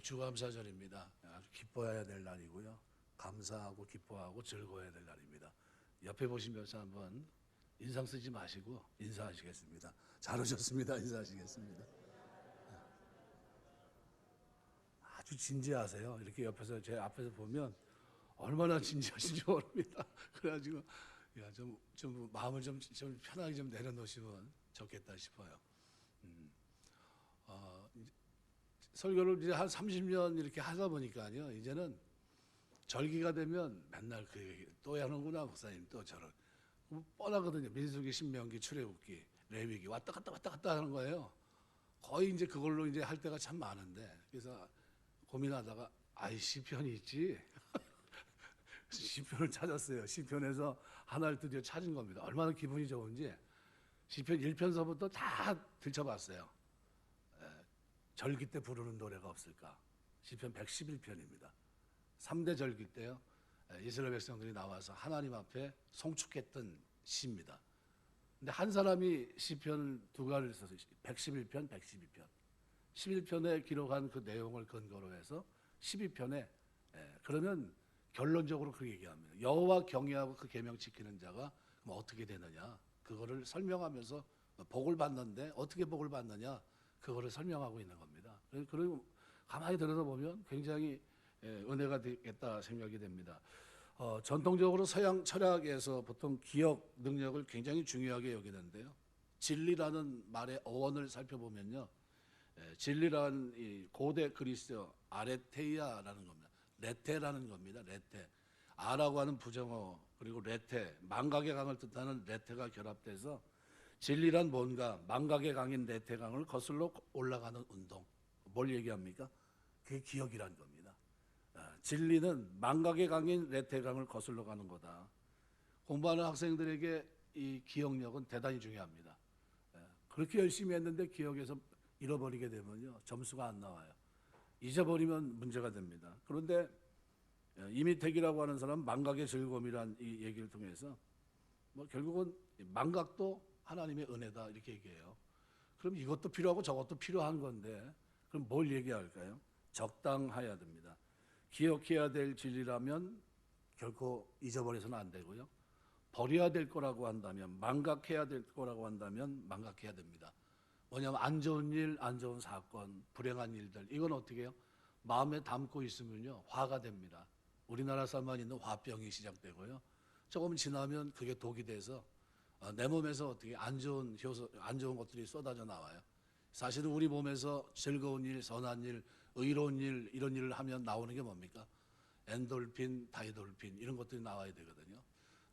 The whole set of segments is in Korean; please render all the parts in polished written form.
주감사절입니다. 아주 기뻐해야 될 날이고요. 감사하고 기뻐하고 즐거워야 될 날입니다. 옆에 보시면서 한번 인상 쓰지 마시고 인사하시겠습니다. 잘 오셨습니다. 인사하시겠습니다. 아주 진지하세요. 이렇게 옆에서 제 앞에서 보면 얼마나 진지하신지 모릅니다. 그래가지고 야, 좀 마음을 좀 편하게 좀 내려놓으시면 좋겠다 싶어요. 이제 설교를 이제 한 30년 이렇게 하다 보니까요. 이제는 절기가 되면 맨날 그 얘기 또 하는구나 목사님 또 저를 뻔하거든요. 민수기, 신명기, 출애굽기, 레위기 왔다 갔다 하는 거예요. 거의 이제 그걸로 이제 할 때가 참 많은데 그래서 고민하다가 아이 시편이 있지. 시편을 찾았어요. 시편에서 하나를 드디어 찾은 겁니다. 얼마나 기분이 좋은지 시편 1편서부터 다 들춰봤어요. 절기 때 부르는 노래가 없을까? 시편 111편입니다. 3대 절기 때요. 이스라엘 백성들이 나와서 하나님 앞에 송축했던 시입니다. 근데 한 사람이 시편 두 가지를 써서 111편, 112편. 11편에 기록한 그 내용을 근거로 해서 12편에 그러면 결론적으로 그렇게 얘기합니다. 여호와 경외하고 그 계명 지키는 자가 그럼 어떻게 되느냐? 그거를 설명하면서 복을 받는데 어떻게 복을 받느냐? 그거를 설명하고 있는 겁니다. 그리고 가만히 들여다보면 굉장히 은혜가 되겠다 생각이 됩니다. 전통적으로 서양 철학에서 보통 기억 능력을 굉장히 중요하게 여기는데요. 진리라는 말의 어원을 살펴보면요. 진리란 이 고대 그리스어 아레테이아라는 겁니다. 레테라는 겁니다. 레테. 아라고 하는 부정어 그리고 레테, 망각의 강을 뜻하는 레테가 결합돼서 진리란 뭔가 망각의 강인 레테강을 거슬러 올라가는 운동. 뭘 얘기합니까? 그게 기억이란 겁니다. 진리는 망각의 강인 레테강을 거슬러 가는 거다. 공부하는 학생들에게 이 기억력은 대단히 중요합니다. 그렇게 열심히 했는데 기억에서 잃어버리게 되면요 점수가 안 나와요. 잊어버리면 문제가 됩니다. 그런데 이미택이라고 하는 사람 망각의 즐거움이란 이 얘기를 통해서 뭐 결국은 망각도 하나님의 은혜다 이렇게 얘기해요. 그럼 이것도 필요하고 저것도 필요한 건데 그럼 뭘 얘기할까요? 적당해야 됩니다. 기억해야 될 진리라면 결코 잊어버려서는 안 되고요. 버려야 될 거라고 한다면 망각해야 될 거라고 한다면 망각해야 됩니다. 뭐냐면 안 좋은 일, 안 좋은 사건, 불행한 일들 이건 어떻게 해요? 마음에 담고 있으면요 화가 됩니다. 우리나라 사람만 있는 화병이 시작되고요. 조금 지나면 그게 독이 돼서 내 몸에서 어떻게 안 좋은 것들이 쏟아져 나와요. 사실은 우리 몸에서 즐거운 일, 선한 일, 의로운 일 이런 일을 하면 나오는 게 뭡니까? 엔돌핀, 다이돌핀 이런 것들이 나와야 되거든요.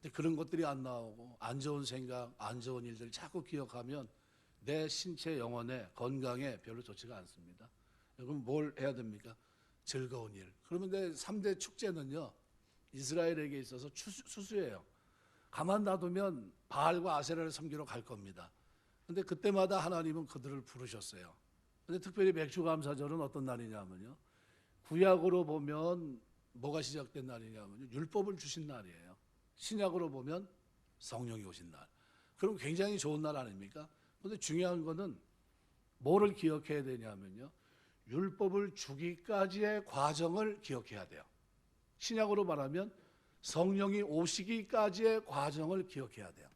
근데 그런 것들이 안 나오고 안 좋은 생각, 안 좋은 일들 자꾸 기억하면 내 신체 영혼에 건강에 별로 좋지가 않습니다. 그럼 뭘 해야 됩니까? 즐거운 일. 그러면 내 3대 축제는요. 이스라엘에게 있어서 수수예요. 가만 놔두면 바알과 아세라를 섬기러 갈 겁니다. 근데 그때마다 하나님은 그들을 부르셨어요. 근데 특별히 맥주감사절은 어떤 날이냐면요. 구약으로 보면 뭐가 시작된 날이냐면요. 율법을 주신 날이에요. 신약으로 보면 성령이 오신 날. 그럼 굉장히 좋은 날 아닙니까? 그런데 중요한 거는 뭐를 기억해야 되냐면요. 율법을 주기까지의 과정을 기억해야 돼요. 신약으로 말하면 성령이 오시기까지의 과정을 기억해야 돼요.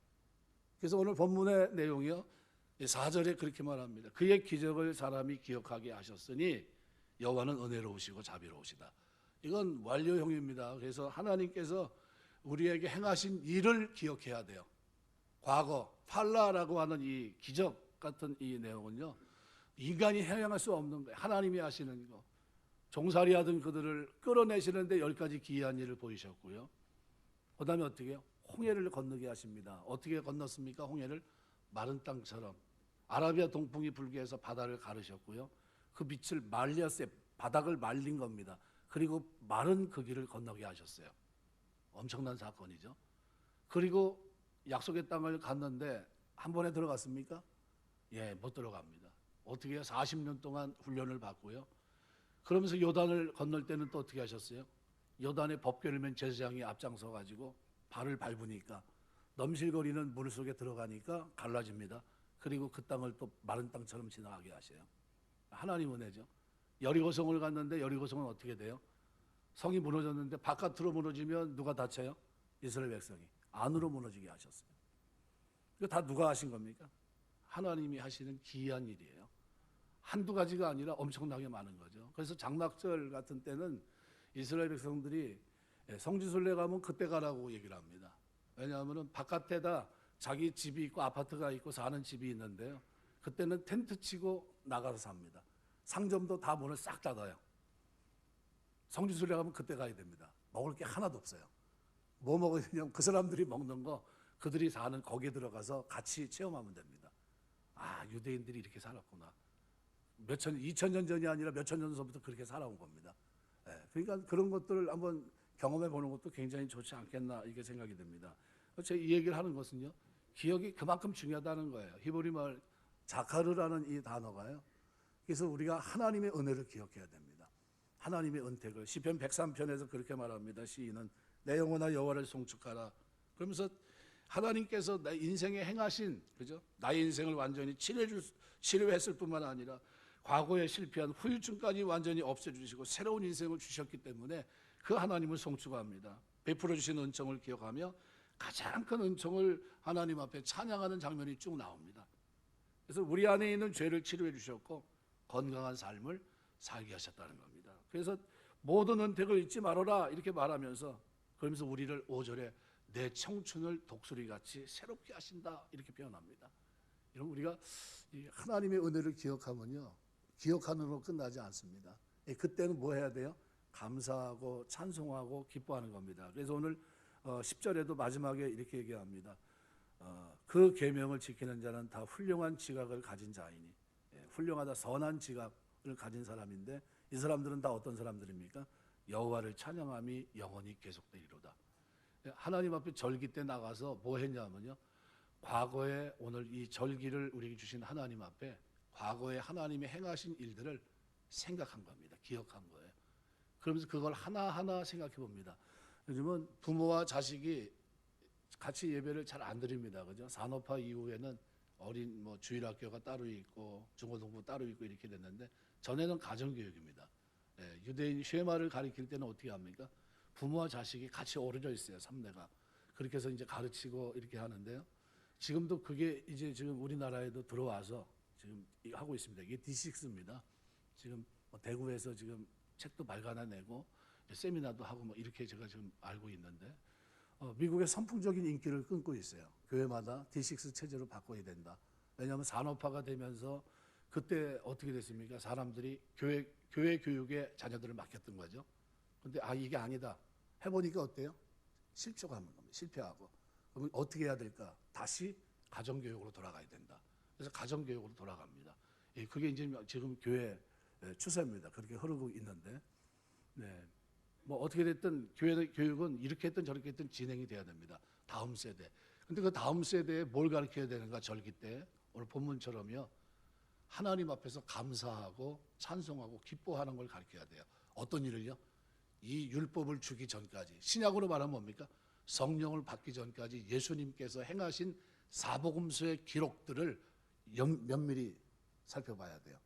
그래서 오늘 본문의 내용이요. 4절에 그렇게 말합니다. 그의 기적을 사람이 기억하게 하셨으니 여호와는 은혜로우시고 자비로우시다. 이건 완료형입니다. 그래서 하나님께서 우리에게 행하신 일을 기억해야 돼요. 과거 팔라라고 하는 이 기적 같은 이 내용은요. 인간이 행할 수 없는 거예요. 하나님이 하시는 거. 종살이 하던 그들을 끌어내시는데 10가지 기이한 일을 보이셨고요. 그 다음에 어떻게 해요? 홍해를 건너게 하십니다. 어떻게 건넜습니까? 홍해를 마른 땅처럼. 아라비아 동풍이 불게 해서 바다를 가르셨고요. 그 빛을 말렸어요. 바닥을 말린 겁니다. 그리고 마른 그 길을 건너게 하셨어요. 엄청난 사건이죠. 그리고 약속의 땅을 갔는데 한 번에 들어갔습니까? 예, 못 들어갑니다. 어떻게 해요? 40년 동안 훈련을 받고요. 그러면서 요단을 건널 때는 또 어떻게 하셨어요? 요단의 법궤를 맨 제사장이 앞장서 가지고 발을 밟으니까 넘실거리는 물 속에 들어가니까 갈라집니다. 그리고 그 땅을 또 마른 땅처럼 지나가게 하셔요. 하나님 은혜죠. 여리고성을 갔는데 여리고성은 어떻게 돼요? 성이 무너졌는데 바깥으로 무너지면 누가 다쳐요? 이스라엘 백성이. 안으로 무너지게 하셨어요. 이거 다 누가 하신 겁니까? 하나님이 하시는 기이한 일이에요. 한두 가지가 아니라 엄청나게 많은 거죠. 그래서 장막절 같은 때는 이스라엘 백성들이 성지순례 가면 그때 가라고 얘기를 합니다. 왜냐하면 바깥에다 자기 집이 있고 아파트가 있고 사는 집이 있는데요. 그때는 텐트 치고 나가서 삽니다. 상점도 다 문을 싹 닫아요. 성지순례 가면 그때 가야 됩니다. 먹을 게 하나도 없어요. 뭐 먹으냐면 그 사람들이 먹는 거 그들이 사는 거기에 들어가서 같이 체험하면 됩니다. 아, 유대인들이 이렇게 살았구나. 2000년 전이 아니라 몇천 년 전부터 그렇게 살아온 겁니다. 그러니까 그런 것들을 한번 경험해 보는 것도 굉장히 좋지 않겠나 이렇게 생각이 됩니다. 제가 이 얘기를 하는 것은요, 기억이 그만큼 중요하다는 거예요. 히브리 말 자카르라는 이 단어가요. 그래서 우리가 하나님의 은혜를 기억해야 됩니다. 하나님의 은택을 시편 103편에서 그렇게 말합니다. 시인은 내 영혼아 여호와를 송축하라. 그러면서 하나님께서 내 인생에 행하신, 그죠? 나의 인생을 완전히 치료했을 뿐만 아니라 과거에 실패한 후유증까지 완전히 없애주시고 새로운 인생을 주셨기 때문에 그 하나님을 송축합니다. 베풀어 주신 은총을 기억하며 가장 큰 은총을 하나님 앞에 찬양하는 장면이 쭉 나옵니다. 그래서 우리 안에 있는 죄를 치료해 주셨고 건강한 삶을 살게 하셨다는 겁니다. 그래서 모든 은택을 잊지 말아라 이렇게 말하면서, 그러면서 우리를 5절에 내 청춘을 독수리같이 새롭게 하신다 이렇게 표현합니다. 여러분, 우리가 하나님의 은혜를 기억하면요, 기억하는 으로 끝나지 않습니다. 그때는 뭐 해야 돼요? 감사하고 찬송하고 기뻐하는 겁니다. 그래서 오늘 10절에도 마지막에 이렇게 얘기합니다. 그 계명을 지키는 자는 다 훌륭한 지각을 가진 자이니, 훌륭하다, 선한 지각을 가진 사람인데 이 사람들은 다 어떤 사람들입니까? 여호와를 찬양함이 영원히 계속되리로다. 하나님 앞에 절기 때 나가서 뭐 했냐면요, 과거에 오늘 이 절기를 우리에게 주신 하나님 앞에 과거에 하나님이 행하신 일들을 생각한 겁니다. 기억한 거예요. 그러면서 그걸 하나하나 생각해 봅니다. 요즘은 부모와 자식이 같이 예배를 잘 안 드립니다. 그죠? 산업화 이후에는 어린 주일학교가 따로 있고 중고등부 따로 있고 이렇게 됐는데, 전에는 가정교육입니다. 유대인 쉐마를 가르칠 때는 어떻게 합니까? 부모와 자식이 같이 어우러져 있어요. 삼대가. 그렇게 해서 이제 가르치고 이렇게 하는데요. 지금도 그게 이제 지금 우리나라에도 들어와서 지금 하고 있습니다. 이게 D6입니다. 지금 대구에서 지금 책도 발간해내고 세미나도 하고 이렇게 제가 지금 알고 있는데, 미국의 선풍적인 인기를 끊고 있어요. 교회마다 D6 체제로 바꿔야 된다. 왜냐하면 산업화가 되면서 그때 어떻게 됐습니까? 사람들이 교회 교육에 자녀들을 맡겼던 거죠. 근데 이게 아니다. 해보니까 어때요? 실족하는 겁니다. 실패하고. 그러면 어떻게 해야 될까? 다시 가정교육으로 돌아가야 된다. 그래서 가정교육으로 돌아갑니다. 그게 이제 지금 교회 추세입니다. 그렇게 흐르고 있는데, 네. 어떻게 됐든 교육은 이렇게 했든 저렇게 했든 진행이 돼야 됩니다. 다음 세대. 근데 그 다음 세대에 뭘 가르쳐야 되는가? 절기 때 오늘 본문처럼요, 하나님 앞에서 감사하고 찬송하고 기뻐하는 걸 가르쳐야 돼요. 어떤 일을요? 이 율법을 주기 전까지, 신약으로 말하면 뭡니까? 성령을 받기 전까지 예수님께서 행하신 사복음서의 기록들을 면밀히 살펴봐야 돼요.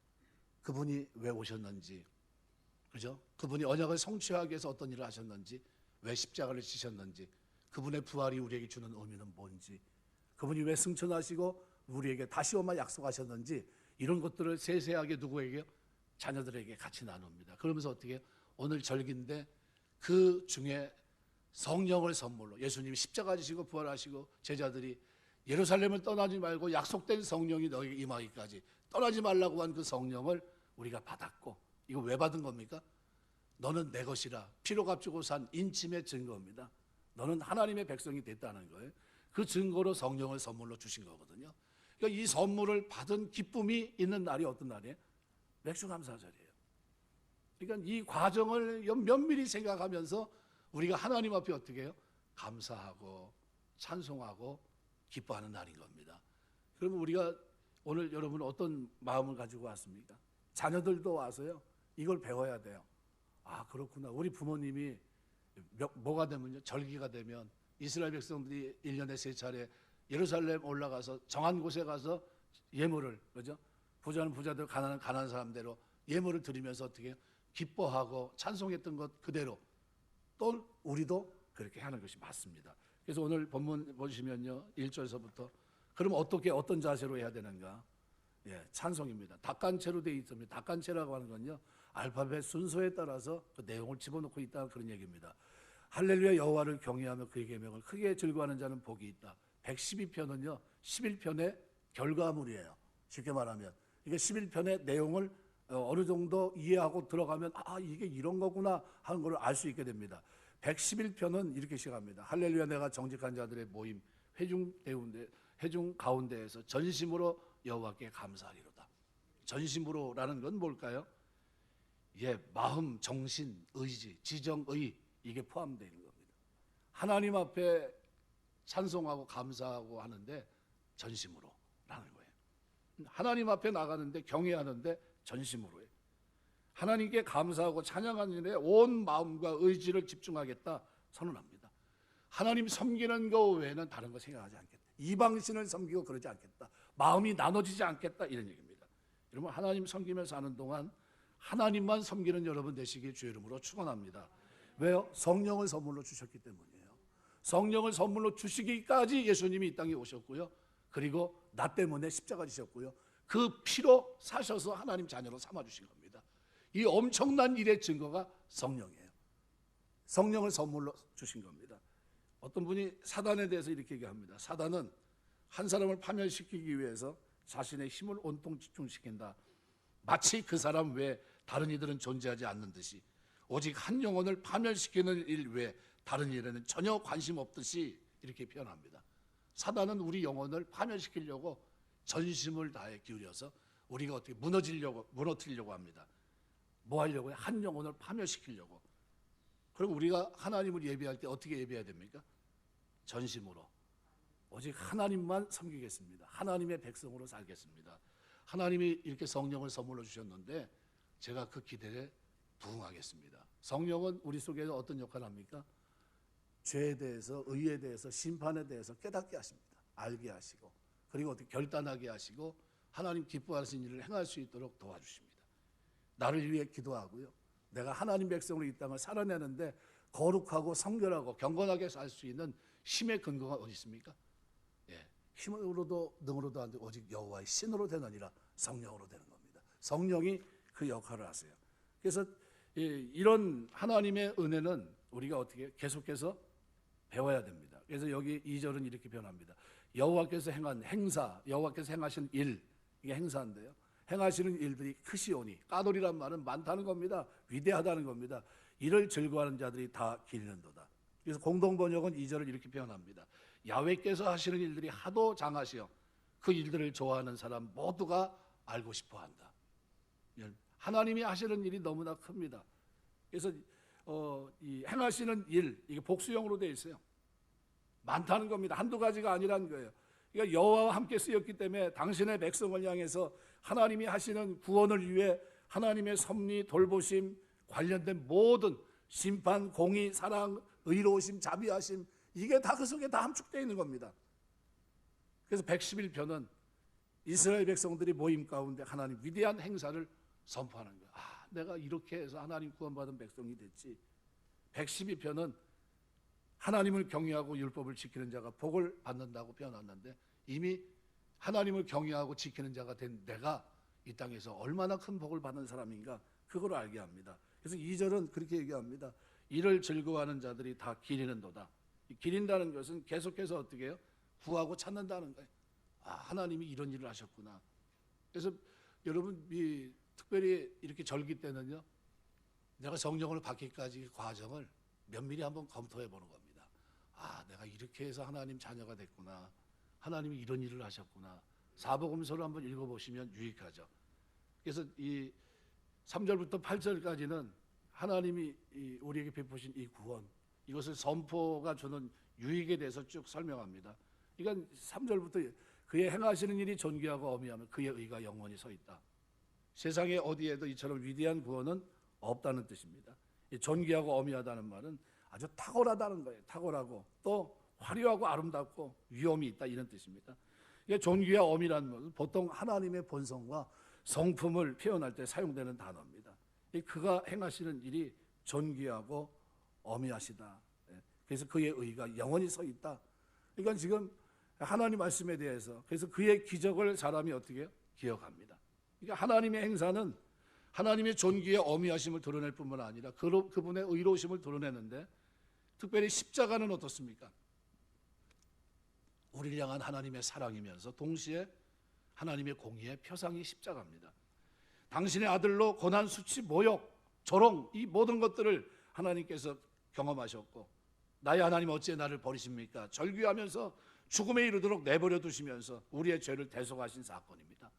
그분이 왜 오셨는지, 그죠? 그분이 언약을 성취하기 위해서 어떤 일을 하셨는지, 왜 십자가를 지셨는지, 그분의 부활이 우리에게 주는 의미는 뭔지, 그분이 왜 승천하시고 우리에게 다시 오마 약속하셨는지, 이런 것들을 세세하게 누구에게요? 자녀들에게 같이 나눕니다. 그러면서 어떻게 해요? 오늘 절기인데 그 중에 성령을 선물로, 예수님이 십자가 지시고 부활하시고 제자들이 예루살렘을 떠나지 말고 약속된 성령이 너에게 임하기까지 떠나지 말라고 한 그 성령을 우리가 받았고, 이거 왜 받은 겁니까? 너는 내 것이라 피로 값주고 산 인침의 증거입니다. 너는 하나님의 백성이 됐다는 거예요. 그 증거로 성령을 선물로 주신 거거든요. 그러니까 이 선물을 받은 기쁨이 있는 날이 어떤 날이에요? 맥주감사절이에요. 그러니까 이 과정을 면밀히 생각하면서 우리가 하나님 앞에 어떻게 해요? 감사하고 찬송하고 기뻐하는 날인 겁니다. 그러면 우리가 오늘 여러분 어떤 마음을 가지고 왔습니까? 자녀들도 와서요, 이걸 배워야 돼요. 그렇구나. 우리 부모님이 뭐가 되면요, 절기가 되면 이스라엘 백성들이 1년에 3차례 예루살렘 올라가서 정한 곳에 가서 예물을, 그죠? 부자는 부자대로, 가난한 가난한 사람대로 예물을 드리면서 어떻게 해요? 기뻐하고 찬송했던 것 그대로 또 우리도 그렇게 하는 것이 맞습니다. 그래서 오늘 본문 보시면요, 1절서부터 그럼 어떻게 어떤 자세로 해야 되는가? 예, 찬송입니다. 닭간채로 되어 있습니다. 닭간채라고 하는 건요, 알파벳 순서에 따라서 그 내용을 집어넣고 있다 그런 얘기입니다. 할렐루야 여호와를 경외하며 그의 계명을 크게 즐거워하는 자는 복이 있다. 112편은요 11편의 결과물이에요. 쉽게 말하면 이게 11편의 내용을 어느 정도 이해하고 들어가면 이게 이런 거구나 하는 걸 알 수 있게 됩니다. 111편은 이렇게 시작합니다. 할렐루야 내가 정직한 자들의 모임 회중 가운데에서 전심으로 여호와께 감사하리로다. 전심으로라는 건 뭘까요? 예, 마음, 정신, 의지, 지정의 이게 포함되어 있는 겁니다. 하나님 앞에 찬송하고 감사하고 하는데 전심으로라는 거예요. 하나님 앞에 나가는데 경외하는데 전심으로 해요. 하나님께 감사하고 찬양하는 일에 온 마음과 의지를 집중하겠다 선언합니다. 하나님 섬기는 거 외에는 다른 거 생각하지 않겠다. 이방신을 섬기고 그러지 않겠다. 마음이 나눠지지 않겠다 이런 얘기입니다. 여러분 하나님 섬기면서 사는 동안 하나님만 섬기는 여러분 되시길 주의 이름으로 축원합니다. 왜요? 성령을 선물로 주셨기 때문이에요. 성령을 선물로 주시기까지 예수님이 이 땅에 오셨고요. 그리고 나 때문에 십자가 지셨고요. 그 피로 사셔서 하나님 자녀로 삼아주신 겁니다. 이 엄청난 일의 증거가 성령이에요. 성령을 선물로 주신 겁니다. 어떤 분이 사단에 대해서 이렇게 얘기합니다. 사단은 한 사람을 파멸시키기 위해서 자신의 힘을 온통 집중시킨다. 마치 그 사람 외에 다른 이들은 존재하지 않는 듯이 오직 한 영혼을 파멸시키는 일 외에 다른 일에는 전혀 관심 없듯이 이렇게 표현합니다. 사단은 우리 영혼을 파멸시키려고 전심을 다해 기울여서 우리가 어떻게 무너뜨리려고 합니다. 뭐 하려고요? 한 영혼을 파멸시키려고. 그리고 우리가 하나님을 예배할 때 어떻게 예배해야 됩니까? 전심으로 오직 하나님만 섬기겠습니다. 하나님의 백성으로 살겠습니다. 하나님이 이렇게 성령을 선물로 주셨는데 제가 그 기대에 부응하겠습니다. 성령은 우리 속에서 어떤 역할을 합니까? 죄에 대해서, 의에 대해서, 심판에 대해서 깨닫게 하십니다. 알게 하시고 그리고 어떻게 결단하게 하시고 하나님 기뻐하시는 일을 행할 수 있도록 도와주십니다. 나를 위해 기도하고요. 내가 하나님 백성으로 이 땅을 살아내는데 거룩하고 성결하고 경건하게 살 수 있는 힘의 근거가 어디 있습니까? 예, 힘으로도 능으로도 안 되고 오직 여호와의 신으로 되느니라. 성령으로 되는 겁니다. 성령이 그 역할을 하세요. 그래서 이런 하나님의 은혜는 우리가 어떻게 계속해서 배워야 됩니다. 그래서 여기 2절은 이렇게 변합니다. 여호와께서 행한 행사, 여호와께서 행하신 일, 이게 행사인데요. 행하시는 일들이 크시오니, 까돌이란 말은 많다는 겁니다. 위대하다는 겁니다. 이를 즐거워하는 자들이 다 기리는도다. 그래서 공동번역은 2절을 이렇게 표현합니다. 야훼께서 하시는 일들이 하도 장하시어 그 일들을 좋아하는 사람 모두가 알고 싶어한다. 하나님이 하시는 일이 너무나 큽니다. 그래서 이 행하시는 일, 이게 복수형으로 되어 있어요. 많다는 겁니다. 한두 가지가 아니라는 거예요. 그러니까 여호와와 함께 쓰였기 때문에 당신의 백성을 향해서 하나님이 하시는 구원을 위해 하나님의 섭리, 돌보심 관련된 모든 심판, 공의, 사랑, 의로우심, 자비하심 이게 다 그 속에 다 함축되어 있는 겁니다. 그래서 111편은 이스라엘 백성들이 모임 가운데 하나님 위대한 행사를 선포하는 거예요. 내가 이렇게 해서 하나님 구원받은 백성이 됐지. 112편은 하나님을 경외하고 율법을 지키는 자가 복을 받는다고 표현하는데 이미 하나님을 경외하고 지키는 자가 된 내가 이 땅에서 얼마나 큰 복을 받는 사람인가 그걸 알게 합니다. 그래서 2절은 그렇게 얘기합니다. 이를 즐거워하는 자들이 다 기리는도다. 기린다는 것은 계속해서 어떻게 해요? 구하고 찾는다는 거예요. 하나님이 이런 일을 하셨구나. 그래서 여러분 특별히 이렇게 절기 때는요. 내가 성령을 받기까지 과정을 면밀히 한번 검토해 보는 겁니다. 내가 이렇게 해서 하나님 자녀가 됐구나. 하나님이 이런 일을 하셨구나. 사복음서를 한번 읽어보시면 유익하죠. 그래서 이 3절부터 8절까지는 하나님이 우리에게 베푸신 이 구원, 이것을 선포가 주는 유익에 대해서 쭉 설명합니다. 그러니까 3절부터 그의 행하시는 일이 존귀하고 어미하며 그의 의가 영원히 서 있다. 세상에 어디에도 이처럼 위대한 구원은 없다는 뜻입니다. 이 존귀하고 어미하다는 말은 아주 탁월하다는 거예요. 탁월하고 또 화려하고 아름답고 위엄이 있다 이런 뜻입니다. 이게 존귀와 어미라는 것은 보통 하나님의 본성과 성품을 표현할 때 사용되는 단어입니다. 그가 행하시는 일이 존귀하고 어미하시다. 그래서 그의 의가 영원히 서 있다. 그러니까 지금 하나님 말씀에 대해서 그래서 그의 기적을 사람이 어떻게 해요? 기억합니다. 그러니까 하나님의 행사는 하나님의 존귀의 어미하심을 드러낼 뿐만 아니라 그분의 의로우심을 드러내는데 특별히 십자가는 어떻습니까? 우리를 향한 하나님의 사랑이면서 동시에 하나님의 공의의 표상이 십자가입니다. 당신의 아들로 고난, 수치, 모욕, 조롱 이 모든 것들을 하나님께서 경험하셨고 나의 하나님 어찌 나를 버리십니까? 절규하면서 죽음에 이르도록 내버려 두시면서 우리의 죄를 대속하신 사건입니다.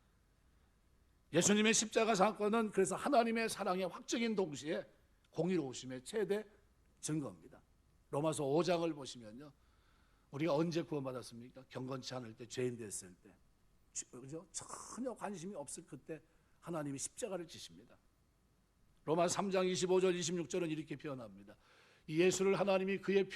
예수님의 십자가 사건은 그래서 하나님의 사랑의 확증인 동시에 공의로우심의 최대 증거입니다. 로마서 5장을 보시면요. 우리가 언제 구원받았습니까? 경건치 않을 때, 죄인 됐을 때, 그죠? 전혀 관심이 없을 그때 하나님이 십자가를 지십니다. 로마 3장 25절 26절은 이렇게 표현합니다. 이 예수를 하나님이 그의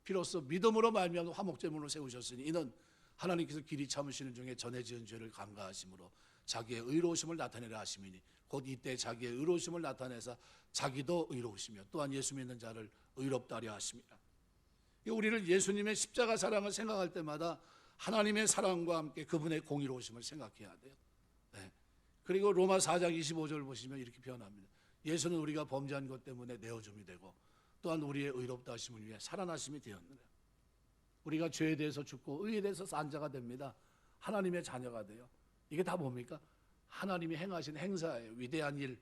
피로써 믿음으로 말미암아 화목제물로 세우셨으니 이는 하나님께서 길이 참으시는 중에 전에 지은 죄를 감가하심으로 자기의 의로우심을 나타내려 하심이니 곧 이때 자기의 의로우심을 나타내사 자기도 의로우시며 또한 예수 믿는 자를 의롭다 하려 하심이라. 우리를 예수님의 십자가 사랑을 생각할 때마다 하나님의 사랑과 함께 그분의 공의로우심을 생각해야 돼요. 네. 그리고 로마 4장 25절을 보시면 이렇게 표현합니다. 예수는 우리가 범죄한 것 때문에 내어줌이 되고 또한 우리의 의롭다 하심을 위해 살아나심이 되었느냐. 우리가 죄에 대해서 죽고 의에 대해서 산 자가 됩니다. 하나님의 자녀가 돼요. 이게 다 뭡니까? 하나님이 행하신 행사예요. 위대한 일.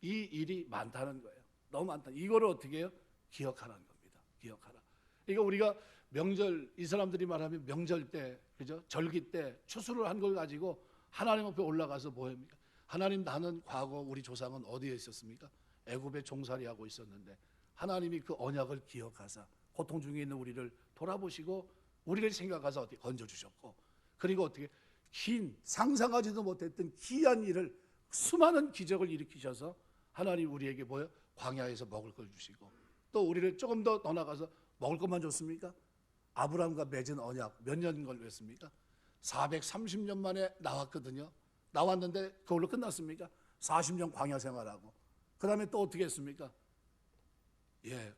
이 일이 많다는 거예요. 너무 많다. 이거를 어떻게 해요? 기억하라는 겁니다. 기억하라. 그러니까 우리가 명절, 이 사람들이 말하면 명절 때, 그죠? 절기 때 추수를 한 걸 가지고 하나님 앞에 올라가서 뭐 합니까? 하나님, 나는 과거 우리 조상은 어디에 있었습니까? 애굽에 종살이하고 있었는데 하나님이 그 언약을 기억하사 고통 중에 있는 우리를 돌아보시고 우리를 생각하사 어떻게 건져주셨고, 그리고 어떻게 긴 상상하지도 못했던 귀한 일을, 수많은 기적을 일으키셔서 하나님 우리에게 뭐요? 광야에서 먹을 걸 주시고 또 우리를 조금 더 나가서 먹을 것만 줬습니까? 아브라함과 맺은 언약 몇 년 걸렸습니까? 430년 만에 나왔거든요. 나왔는데 그걸로 끝났습니까? 40년 광야 생활하고 그 다음에 또 어떻게 했습니까?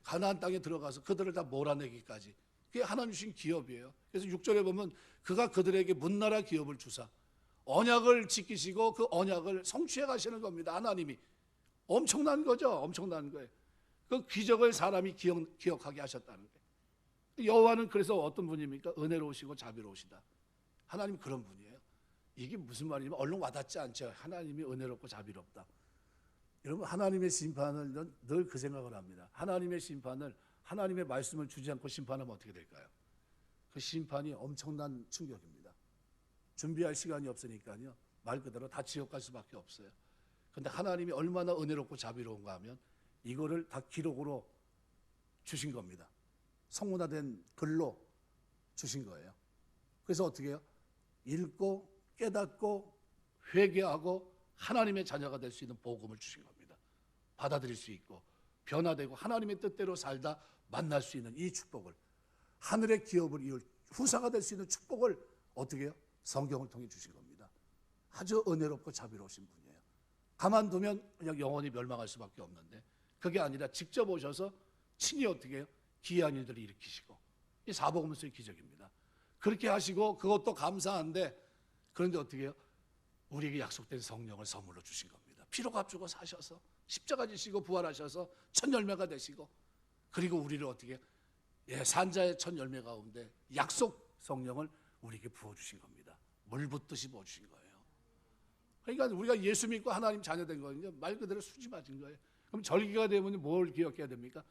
가나안 땅에 들어가서 그들을 다 몰아내기까지. 그게 하나님 주신 기업이에요. 그래서 6절에 보면 그가 그들에게 문나라 기업을 주사 언약을 지키시고 그 언약을 성취해 가시는 겁니다. 하나님이. 엄청난 거죠. 엄청난 거예요. 그 기적을 사람이 기억하게 하셨다는 거예요. 여호와는 그래서 어떤 분입니까? 은혜로우시고 자비로우시다. 하나님 그런 분이에요. 이게 무슨 말이냐면 얼른 와닿지 않죠. 하나님이 은혜롭고 자비롭다. 여러분, 하나님의 심판을 늘 그 생각을 합니다. 하나님의 심판을, 하나님의 말씀을 주지 않고 심판하면 어떻게 될까요? 그 심판이 엄청난 충격입니다. 준비할 시간이 없으니까요. 말 그대로 다 지옥 갈 수밖에 없어요. 그런데 하나님이 얼마나 은혜롭고 자비로운가 하면 이거를 다 기록으로 주신 겁니다. 성문화된 글로 주신 거예요. 그래서 어떻게 해요? 읽고 깨닫고 회개하고 하나님의 자녀가 될 수 있는 복음을 주신 겁니다. 받아들일 수 있고 변화되고 하나님의 뜻대로 살다 만날 수 있는 이 축복을, 하늘의 기업을 이을 후사가 될 수 있는 축복을 어떻게 해요? 성경을 통해 주신 겁니다. 아주 은혜롭고 자비로우신 분이에요. 가만두면 그냥 영원히 멸망할 수밖에 없는데 그게 아니라 직접 오셔서 친히 어떻게 해요? 기이한 일들을 일으키시고, 이 사복음서의 기적입니다. 그렇게 하시고 그것도 감사한데, 그런데 어떻게 해요? 우리에게 약속된 성령을 선물로 주신 겁니다. 피로 값주고 사셔서 십자가 지시고 부활하셔서 첫 열매가 되시고, 그리고 우리를 어떻게 산자의 첫 열매 가운데 약속 성령을 우리에게 부어주신 겁니다. 물 붓듯이 부어주신 거예요. 그러니까 우리가 예수 믿고 하나님 자녀 된 거는요, 말 그대로 수지 맞은 거예요. 그럼 절기가 되면 뭘 기억해야 됩니까?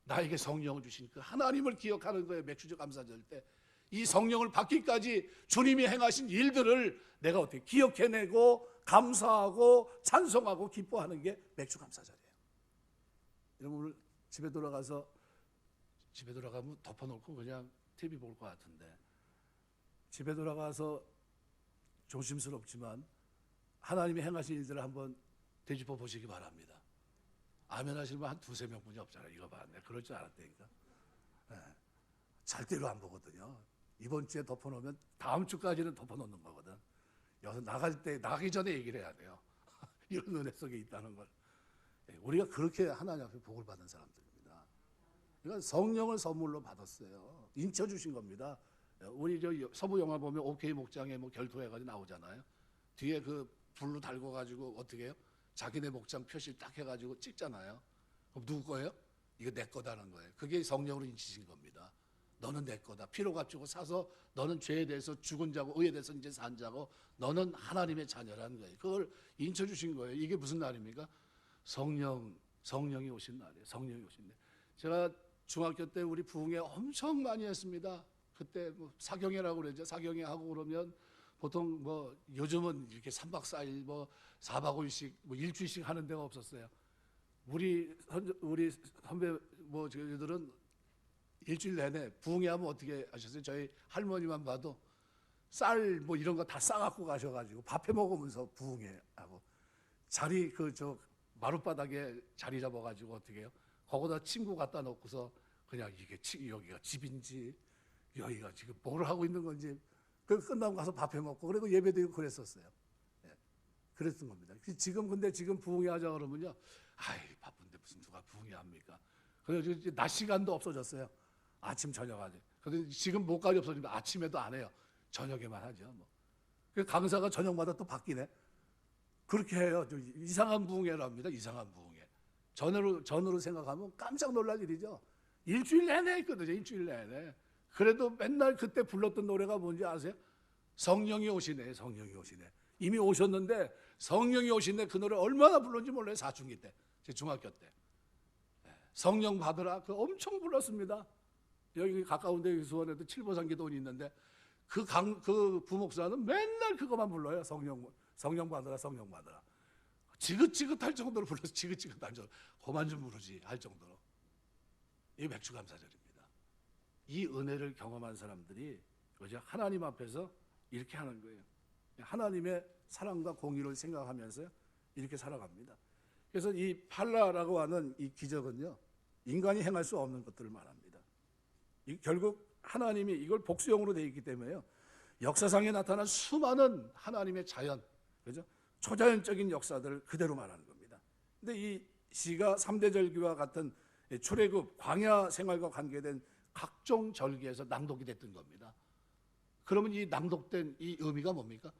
나에게 성령을 주신 그 하나님을 기억하는 거예요. 맥주주 감사절 때 이 성령을 받기까지 주님이 행하신 일들을 내가 어떻게 기억해내고 감사하고 찬송하고 기뻐하는 게 맥주 감사절이에요. 여러분, 오늘 집에 돌아가면 덮어놓고 그냥 TV 볼 것 같은데, 집에 돌아가서 조심스럽지만 하나님이 행하신 일들을 한번 되짚어 보시기 바랍니다. 아멘 하시는 분 한 두세 명뿐이 없잖아요. 이거 봐, 내가 그럴 줄 알았다니까. 절대로 안 보거든요. 이번 주에 덮어놓으면 다음 주까지는 덮어놓는 거거든. 여기서 나가기 전에 얘기를 해야 돼요. 이런 은혜 속에 있다는 걸. 우리가 그렇게 하나님 앞에 복을 받은 사람들입니다. 그러니까 성령을 선물로 받았어요. 인쳐 주신 겁니다. 우리 저 서부 영화 보면 오케이 목장에 뭐 결토해가지고 나오잖아요. 뒤에 그 불로 달궈가지고 어떻게 해요? 자기네 목장 표시 딱 해가지고 찍잖아요. 그럼 누구 거예요? 이거 내 거다는 거예요. 그게 성령으로 인치신 겁니다. 너는 내 거다. 피로 값주고 사서 너는 죄에 대해서 죽은 자고 의에 대해서 이제 산 자고 너는 하나님의 자녀라는 거예요. 그걸 인쳐주신 거예요. 이게 무슨 날입니까? 성령이 오신 날이에요. 성령이 오신 날. 제가 중학교 때 우리 부흥회 엄청 많이 했습니다. 그때 뭐 사경회라고 그러죠. 사경회 하고 그러면 보통 뭐 요즘은 이렇게 3박 4일 뭐 4박 5일씩 뭐 일주일씩 하는 데가 없었어요. 우리 선배 뭐 저희들은 일주일 내내 부흥회 하면 어떻게 하셨어요? 저희 할머니만 봐도 쌀 뭐 이런 거 다 싸갖고 가셔가지고 밥해 먹으면서 부흥회 하고 자리 그 저 마룻바닥에 자리 잡아가지고 어떻게 해요? 거기다 친구 갖다 놓고서 그냥 이게 여기가 집인지 여기가 지금 뭘 하고 있는 건지 그 끝나고 가서 밥해 먹고 그리고 예배드리고 그랬었어요. 예, 그랬던 겁니다. 지금 근데 지금 부흥회 하자 그러면요, 아이 바쁜데 무슨 누가 부흥회 합니까? 그래서 이제 낮 시간도 없어졌어요. 아침 저녁 하죠. 근데 지금 뭐까지 없어지면 아침에도 안 해요. 저녁에만 하죠. 뭐. 그 강사가 저녁마다 또 바뀌네. 그렇게 해요. 이상한 부흥회랍니다. 이상한 부흥회. 전으로 생각하면 깜짝 놀랄 일이죠. 일주일 내내 했거든요. 일주일 내내. 그래도 맨날 그때 불렀던 노래가 뭔지 아세요? 성령이 오시네. 성령이 오시네. 이미 오셨는데 성령이 오시네. 그 노래 얼마나 불렀는지 몰라요. 사춘기 때. 제 중학교 때. 성령 받으라. 그 엄청 불렀습니다. 여기 가까운 데 수원에도 칠보산기도원이 있는데 그 부목사는 맨날 그것만 불러요. 성령 받으라, 성령 받으라. 지긋지긋할 정도로 불러서 지긋지긋할 정도로 그만 좀 부르지 할 정도로. 이게 맥주감사절입니다. 이 은혜를 경험한 사람들이 그죠? 하나님 앞에서 이렇게 하는 거예요. 하나님의 사랑과 공의를 생각하면서 이렇게 살아갑니다. 그래서 이 팔라라고 하는 이 기적은요, 인간이 행할 수 없는 것들을 말합니다. 결국 하나님이 이걸 복수형으로 되어 있기 때문에요, 역사상에 나타난 수많은 하나님의 자연, 그죠? 초자연적인 역사들을 그대로 말하는 겁니다. 근데 이 시가 3대 절기와 같은 출애굽 광야 생활과 관계된 각종 절기에서 낭독이 됐던 겁니다. 그러면 이 낭독된 이 의미가 뭡니까?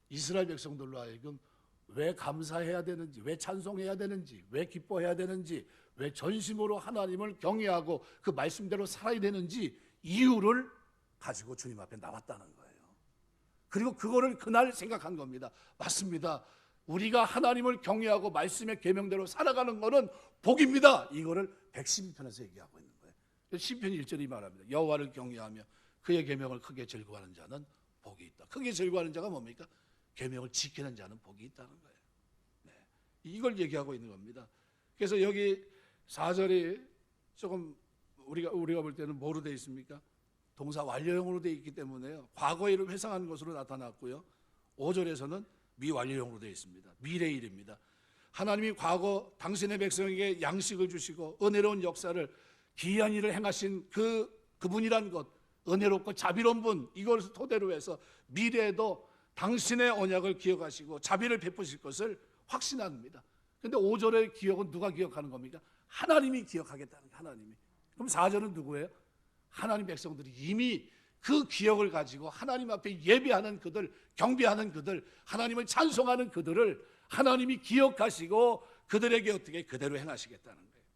이스라엘 백성들로 하여금 왜 감사해야 되는지, 왜 찬송해야 되는지, 왜 기뻐해야 되는지, 왜 전심으로 하나님을 경외하고 그 말씀대로 살아야 되는지 이유를 가지고 주님 앞에 나왔다는 거예요. 그리고 그거를 그날 생각한 겁니다. 맞습니다. 우리가 하나님을 경외하고 말씀의 계명대로 살아가는 것은 복입니다. 이거를 112편에서 얘기하고 있는 거예요. 시편 1절이 말합니다. 여호와를 경외하며 그의 계명을 크게 즐거워하는 자는 복이 있다. 크게 즐거워하는 자가 뭡니까? 계명을 지키는 자는 복이 있다는 거예요. 네. 이걸 얘기하고 있는 겁니다. 그래서 여기 4절이 조금 우리가 볼 때는 뭐로 되어 있습니까? 동사 완료형으로 되어 있기 때문에요, 과거 일을 회상하는 것으로 나타났고요. 5절에서는 미완료형으로 되어 있습니다. 미래 일입니다. 하나님이 과거 당신의 백성에게 양식을 주시고 은혜로운 역사를, 기이한 일을 행하신 그분이란 것, 은혜롭고 자비로운 분, 이걸 토대로 해서 미래에도 당신의 언약을 기억하시고 자비를 베푸실 것을 확신합니다. 그런데 5절의 기억은 누가 기억하는 겁니까? 하나님이 기억하겠다는 거예요. 하나님이. 그럼 4절은 누구예요? 하나님 백성들이 이미 그 기억을 가지고 하나님 앞에 예배하는 그들, 경배하는 그들, 하나님을 찬송하는 그들을 하나님이 기억하시고 그들에게 어떻게 그대로 행하시겠다는 거예요.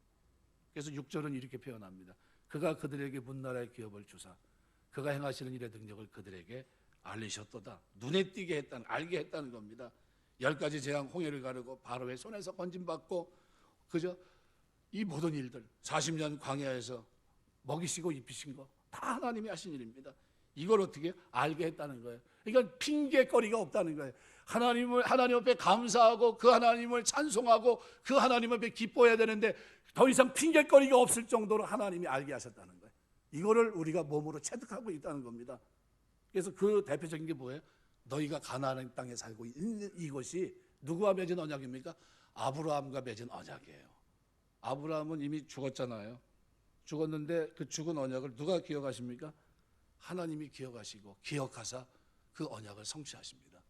그래서 6절은 이렇게 표현합니다. 그가 그들에게 문나라의 기업을 주사 그가 행하시는 일의 능력을 그들에게 알리셨도다. 눈에 띄게 했다는, 알게 했다는 겁니다. 10가지 재앙, 홍해를 가르고 바로의 손에서 건짐받고, 그죠? 이 모든 일들 40년 광야에서 먹이시고 입히신 거 다 하나님이 하신 일입니다. 이걸 어떻게 알게 했다는 거예요. 그러니까 핑계거리가 없다는 거예요. 하나님 앞에 감사하고 그 하나님을 찬송하고 그 하나님 앞에 기뻐해야 되는데 더 이상 핑계거리가 없을 정도로 하나님이 알게 하셨다는 거예요. 이거를 우리가 몸으로 체득하고 있다는 겁니다. 그래서 그 대표적인 게 뭐예요? 너희가 가나안 땅에 살고 있는 이것이 누구와 맺은 언약입니까? 아브라함과 맺은 언약이에요. 아브라함은 이미 죽었잖아요. 죽었는데 그 죽은 언약을 누가 기억하십니까? 하나님이 기억하시고 기억하사 그 언약을 성취하십니다.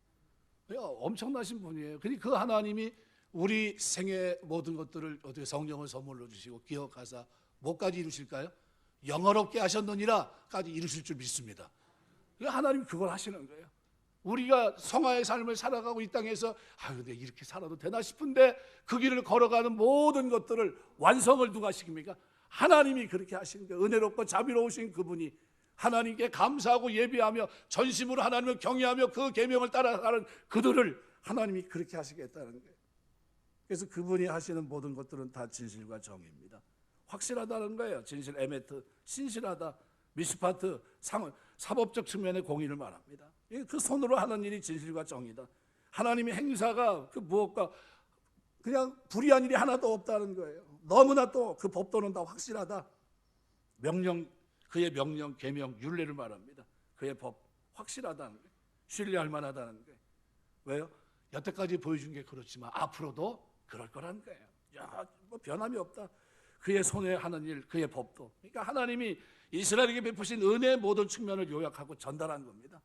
엄청나신 분이에요. 그 하나님이 우리 생의 모든 것들을 어떻게 성령을 선물로 주시고 기억하사 뭐까지 이루실까요? 영화롭게 하셨느니라까지 이루실 줄 믿습니다. 하나님 그걸 하시는 거예요. 우리가 성화의 삶을 살아가고 이 땅에서 근데 이렇게 살아도 되나 싶은데 그 길을 걸어가는 모든 것들을 완성을 누가 시킵니까? 하나님이 그렇게 하시는 거예요. 은혜롭고 자비로우신 그분이 하나님께 감사하고 예배하며 전심으로 하나님을 경외하며 그 계명을 따라가는 그들을 하나님이 그렇게 하시겠다는 거예요. 그래서 그분이 하시는 모든 것들은 다 진실과 정의입니다. 확실하다는 거예요. 진실, 에메트, 신실하다, 미스파트, 사법적 측면의 공의를 말합니다. 그 손으로 하는 일이 진실과 정의다. 하나님의 행사가 그 무엇과 그냥 불의한 일이 하나도 없다는 거예요. 너무나 또 그 법도는 다 확실하다. 그의 명령, 계명, 율례를 말합니다. 그의 법 확실하다는 거예요. 신뢰할 만하다는 거예요. 왜요? 여태까지 보여준 게 그렇지만 앞으로도 그럴 거라는 거예요. 뭐 변함이 없다. 그의 손에 하는 일, 그의 법도. 그러니까 하나님이 이스라엘에게 베푸신 은혜의 모든 측면을 요약하고 전달한 겁니다.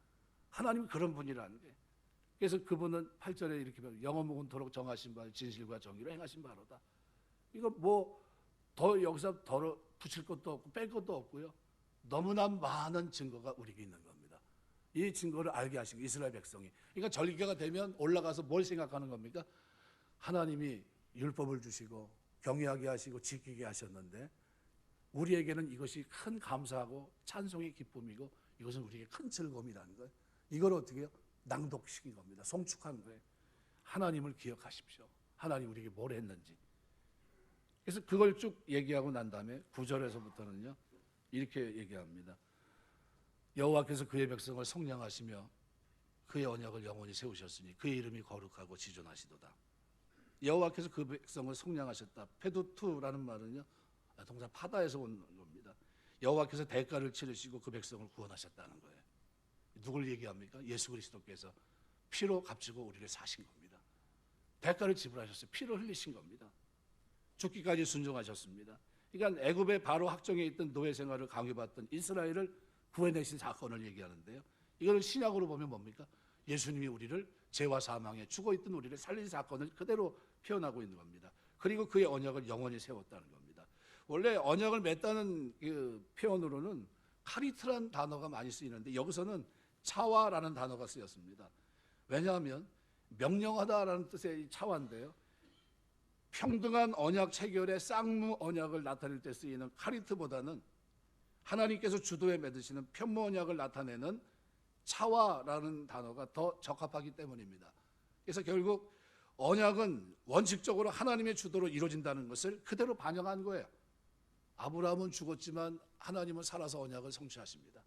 하나님은 그런 분이라는 거예요. 그래서 그분은 8절에 이렇게 영원무궁토록 정하신 바 진실과 정의로 행하신 바로다. 이거 뭐 더 여기서 더 붙일 것도 없고 뺄 것도 없고요. 너무나 많은 증거가 우리에게 있는 겁니다. 이 증거를 알게 하신 이스라엘 백성이. 그러니까 절기가 되면 올라가서 뭘 생각하는 겁니까? 하나님이 율법을 주시고 경외하게 하시고 지키게 하셨는데 우리에게는 이것이 큰 감사하고 찬송의 기쁨이고 이것은 우리에게 큰 즐거움이라는 거예요. 이걸 어떻게 해요? 낭독시킨 겁니다. 송축한 거예요. 하나님을 기억하십시오. 하나님 우리에게 뭘 했는지. 그래서 그걸 쭉 얘기하고 난 다음에 9절에서부터는요 이렇게 얘기합니다. 여호와께서 그의 백성을 성량하시며 그의 언약을 영원히 세우셨으니 그의 이름이 거룩하고 지존하시도다. 여호와께서 그 백성을 성량하셨다. 페두투라는 말은요 동사 파다에서 온 겁니다. 여호와께서 대가를 치르시고 그 백성을 구원하셨다는 거예요. 누굴 얘기합니까? 예수 그리스도께서 피로 값지고 우리를 사신 겁니다. 대가를 지불하셨어요. 피를 흘리신 겁니다. 죽기까지 순종하셨습니다. 그러니까 애굽의 바로 학정에 있던 노예 생활을 강요받던 이스라엘을 구해내신 사건을 얘기하는데요. 이거는 신약으로 보면 뭡니까? 예수님이 우리를 죄와 사망에 죽어있던 우리를 살린 사건을 그대로 표현하고 있는 겁니다. 그리고 그의 언약을 영원히 세웠다는 겁니다. 원래 언약을 맺다는 그 표현으로는 카리트라는 단어가 많이 쓰이는데 여기서는 차와라는 단어가 쓰였습니다. 왜냐하면 명령하다라는 뜻의 차와인데요. 평등한 언약 체결의 쌍무 언약을 나타낼 때 쓰이는 카리트보다는 하나님께서 주도에 맺으시는 편무 언약을 나타내는 차와라는 단어가 더 적합하기 때문입니다. 그래서 결국 언약은 원칙적으로 하나님의 주도로 이루어진다는 것을 그대로 반영한 거예요. 아브라함은 죽었지만 하나님은 살아서 언약을 성취하십니다.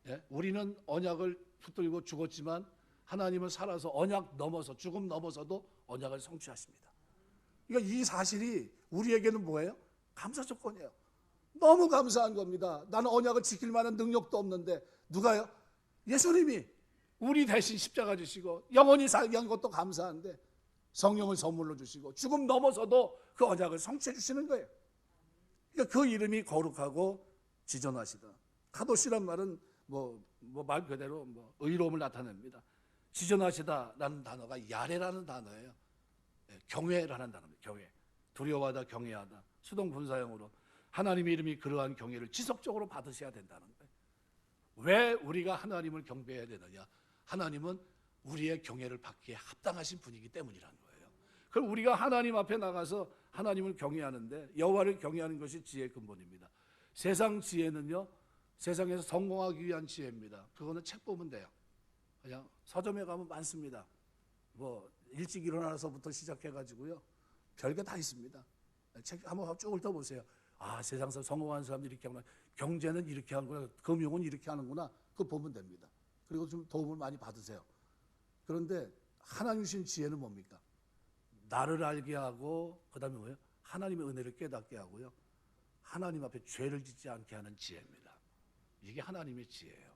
예? 우리는 언약을 붙들고 죽었지만 하나님은 살아서 언약 넘어서 죽음 넘어서도 언약을 성취하십니다. 그러니까 이 사실이 우리에게는 뭐예요? 감사 조건이에요. 너무 감사한 겁니다. 나는 언약을 지킬 만한 능력도 없는데 누가요? 예수님이 우리 대신 십자가 지시고 영원히 살게 한 것도 감사한데 성령을 선물로 주시고 죽음 넘어서도 그 언약을 성취해 주시는 거예요. 그러니까 그 이름이 거룩하고 지존하시다. 카도시란 말은 말 그대로 의로움을 나타냅니다. 지존하시다라는 단어가 야레라는 단어예요. 경외라는 단어입니다. 경외. 두려워하다, 경외하다. 수동분사형으로 하나님의 이름이 그러한 경외를 지속적으로 받으셔야 된다는 거예요. 왜 우리가 하나님을 경배해야 되느냐? 하나님은 우리의 경외를 받기에 합당하신 분이기 때문이라는 거예요. 그럼 우리가 하나님 앞에 나가서 하나님을 경외하는데 여호와를 경외하는 것이 지혜의 근본입니다. 세상 지혜는요, 세상에서 성공하기 위한 지혜입니다. 그거는 책 보면 돼요. 그냥 서점에 가면 많습니다. 일찍 일어나서부터 시작해가지고요, 별게 다 있습니다. 책 한번 쭉 훑어보세요. 세상에서 성공한 사람들이 이렇게 하구나. 경제는 이렇게 하는구나. 금융은 이렇게 하는구나. 그거 보면 됩니다. 그리고 좀 도움을 많이 받으세요. 그런데 하나님 주신 지혜는 뭡니까? 나를 알게 하고 그 다음에 뭐예요? 하나님의 은혜를 깨닫게 하고요, 하나님 앞에 죄를 짓지 않게 하는 지혜입니다. 이게 하나님의 지혜예요.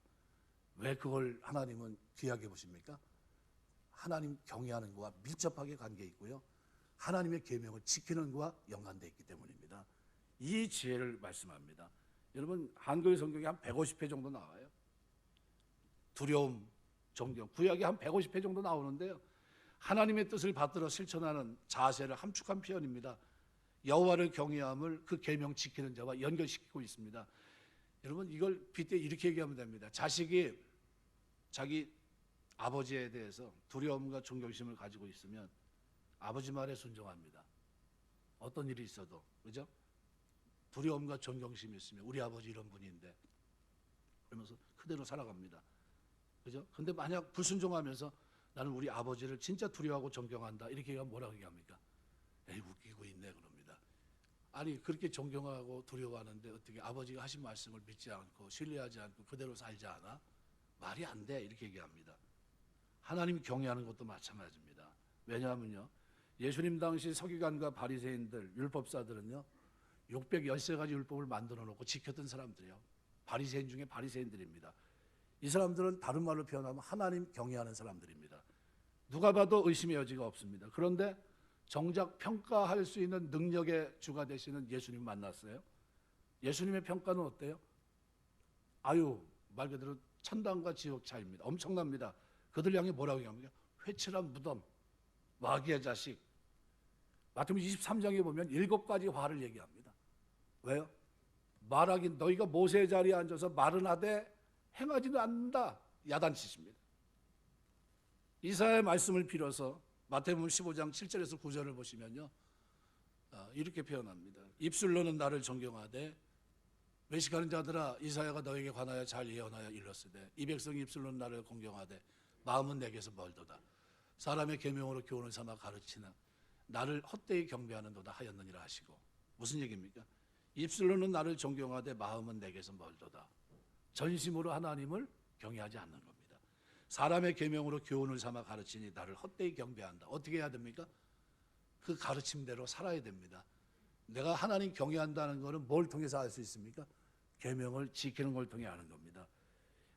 왜 그걸 하나님은 귀하게 보십니까? 하나님 경외하는 것과 밀접하게 관계 있고요, 하나님의 계명을 지키는 것과 연관되어 있기 때문입니다. 이 지혜를 말씀합니다. 여러분, 한글 성경에 한 150회 정도 나와요. 두려움, 존경. 구약이 한 150회 정도 나오는데요. 하나님의 뜻을 받들어 실천하는 자세를 함축한 표현입니다. 여호와를 경외함을 그 계명 지키는 자와 연결시키고 있습니다. 여러분 이걸 빗대 이렇게 얘기하면 됩니다. 자식이 자기 아버지에 대해서 두려움과 존경심을 가지고 있으면 아버지 말에 순종합니다. 어떤 일이 있어도, 그죠? 두려움과 존경심이 있으면 우리 아버지 이런 분인데 그러면서 그대로 살아갑니다. 그죠? 근데 만약 불순종하면서 나는 우리 아버지를 진짜 두려워하고 존경한다 이렇게 얘기하면 뭐라고 얘기합니까? 에이 웃기고 있네 그럽니다. 아니 그렇게 존경하고 두려워하는데 어떻게 아버지가 하신 말씀을 믿지 않고 신뢰하지 않고 그대로 살지 않아? 말이 안 돼 이렇게 얘기합니다. 하나님 경외하는 것도 마찬가지입니다. 왜냐하면요 예수님 당시 서기관과 바리새인들 율법사들은요 613가지 율법을 만들어 놓고 지켰던 사람들이에요. 바리새인 중에 바리새인들입니다. 이 사람들은 다른 말로 표현하면 하나님 경외하는 사람들입니다. 누가 봐도 의심의 여지가 없습니다. 그런데 정작 평가할 수 있는 능력의 주가 되시는 예수님 만났어요. 예수님의 평가는 어때요? 아유 말 그대로 천당과 지옥 차이입니다. 엄청납니다. 그들 향해 뭐라고 얘기합니까? 회칠한 무덤, 마귀의 자식. 마태복음 23장에 보면 7가지 화를 얘기합니다. 왜요? 말하기 너희가 모세의 자리에 앉아서 말은 하되 행하지도 않는다. 야단치십니다. 이사야의 말씀을 빌어서 마태복음 15장 7절에서 9절을 보시면요 이렇게 표현합니다. 입술로는 나를 존경하되 외식하는 자들아 이사야가 너에게 관하여 잘 예언하여 일렀으되 이 백성이 입술로는 나를 공경하되 마음은 내게서 멀도다. 사람의 계명으로 교훈을 삼아 가르치나 나를 헛되이 경배하는도다 하였느니라 하시고 무슨 얘기입니까? 입술로는 나를 존경하되 마음은 내게서 멀도다. 전심으로 하나님을 경외하지 않는 겁니다. 사람의 계명으로 교훈을 삼아 가르치니 나를 헛되이 경배한다. 어떻게 해야 됩니까? 그 가르침대로 살아야 됩니다. 내가 하나님 경외한다는 것은 뭘 통해서 알 수 있습니까? 계명을 지키는 걸 통해 아는 겁니다.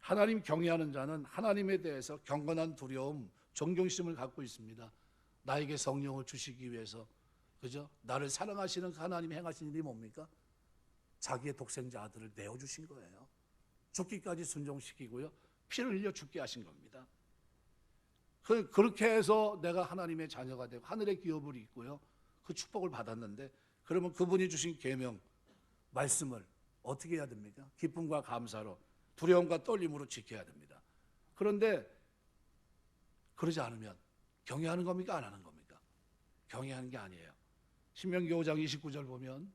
하나님 경외하는 자는 하나님에 대해서 경건한 두려움, 존경심을 갖고 있습니다. 나에게 성령을 주시기 위해서, 그죠? 나를 사랑하시는 하나님 행하신 일이 뭡니까? 자기의 독생자 아들을 내어주신 거예요. 죽기까지 순종시키고요. 피를 흘려 죽게 하신 겁니다. 그렇게 해서 내가 하나님의 자녀가 되고 하늘의 기업을 입고요. 그 축복을 받았는데 그러면 그분이 주신 계명, 말씀을 어떻게 해야 됩니까? 기쁨과 감사로 두려움과 떨림으로 지켜야 됩니다. 그런데 그러지 않으면 경외하는 겁니까? 안 하는 겁니까? 경외하는 게 아니에요. 신명기 5장 29절 보면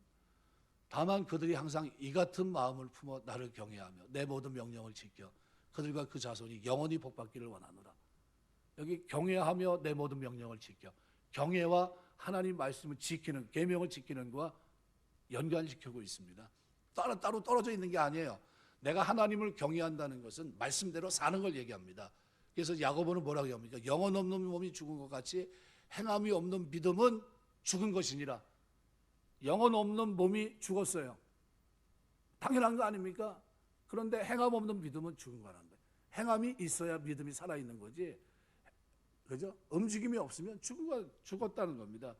다만 그들이 항상 이 같은 마음을 품어 나를 경외하며 내 모든 명령을 지켜 그들과 그 자손이 영원히 복받기를 원하노라. 여기 경외하며 내 모든 명령을 지켜 경외와 하나님 말씀을 지키는 계명을 지키는 것과 연관시키고 있습니다. 따로 떨어져 있는 게 아니에요. 내가 하나님을 경외한다는 것은 말씀대로 사는 걸 얘기합니다. 그래서 야고보는 뭐라고 합니까? 영혼 없는 몸이 죽은 것 같이 행함이 없는 믿음은 죽은 것이니라. 영혼 없는 몸이 죽었어요. 당연한 거 아닙니까? 그런데 행함 없는 믿음은 죽은 거라는 거예요. 행함이 있어야 믿음이 살아있는 거지. 그죠? 움직임이 없으면 죽었다는 겁니다.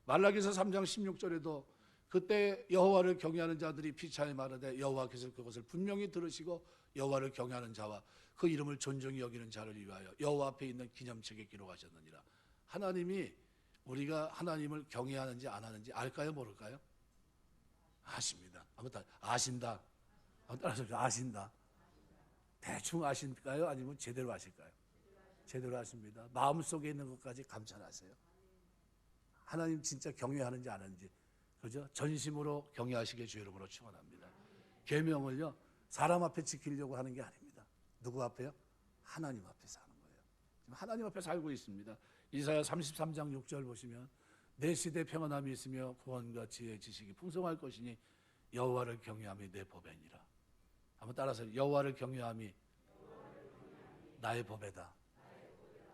말라기서 3장 16절에도 그때 여호와를 경외하는 자들이 피차에 말하되 여호와께서 그것을 분명히 들으시고 여호와를 경외하는 자와 그 이름을 존중히 여기는 자를 위하여 여호와 앞에 있는 기념책에 기록하셨느니라. 하나님이 우리가 하나님을 경외하는지 안 하는지 알까요? 모를까요? 아십니다. 아무튼 아신다. 따라서 아신다. 대충 아실까요? 아니면 제대로 아실까요? 제대로 아십니다. 마음속에 있는 것까지 감찰하세요. 하나님 진짜 경외하는지 안 하는지, 그죠? 전심으로 경외하시게 주 이름으로 축원합니다. 계명을요 사람 앞에 지키려고 하는 게 아닙니다. 누구 앞에요? 하나님 앞에 사는 거예요. 지금 하나님 앞에 살고 있습니다. 이사야 33장 6절 보시면 내 시대 평안함이 있으며 구원과 지혜의 지식이 풍성할 것이니 여호와를 경외함이 내 법이니라. 한번 따라서 여호와를 경외함이 나의 법이다.